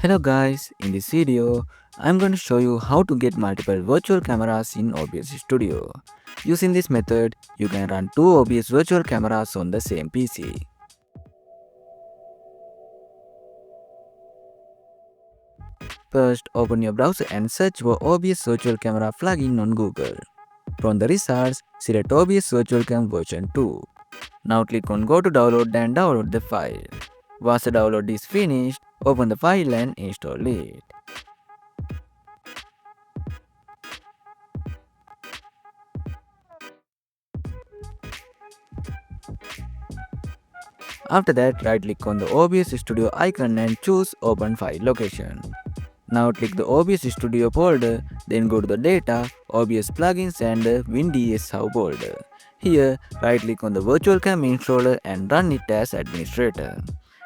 Hello guys, in this video, I'm going to show you how to get multiple virtual cameras in OBS Studio. Using this method, you can run two OBS virtual cameras on the same PC. First, open your browser and search for OBS Virtual Camera plugin on Google. From the results, select OBS Virtual Cam version 2. Now click on Go to Download and download the file. Once the download is finished, open the file and install it. After that, right click on the OBS Studio icon and choose Open File Location. Now click the OBS Studio folder, then go to the Data, OBS Plugins and WinDS Hub folder. Here, right click on the Virtual Cam installer and run it as administrator.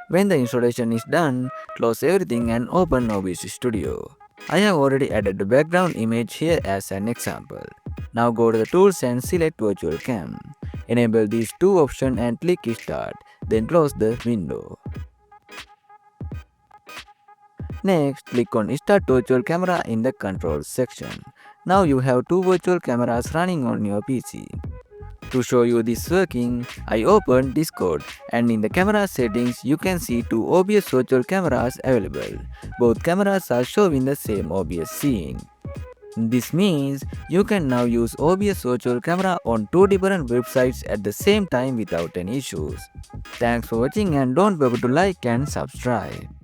When the installation is done, close everything and open OBS Studio. I have already added the background image here as an example. Now go to the Tools and select Virtual Cam. Enable these two options and click Start, then close the window. Next, click on Start Virtual Camera in the Controls section. Now you have two virtual cameras running on your PC. To show you this working, I opened Discord and in the camera settings you can see two OBS virtual cameras available. Both cameras are showing the same OBS scene. This means you can now use OBS Virtual Camera on two different websites at the same time without any issues. Thanks for watching and don't forget to like and subscribe.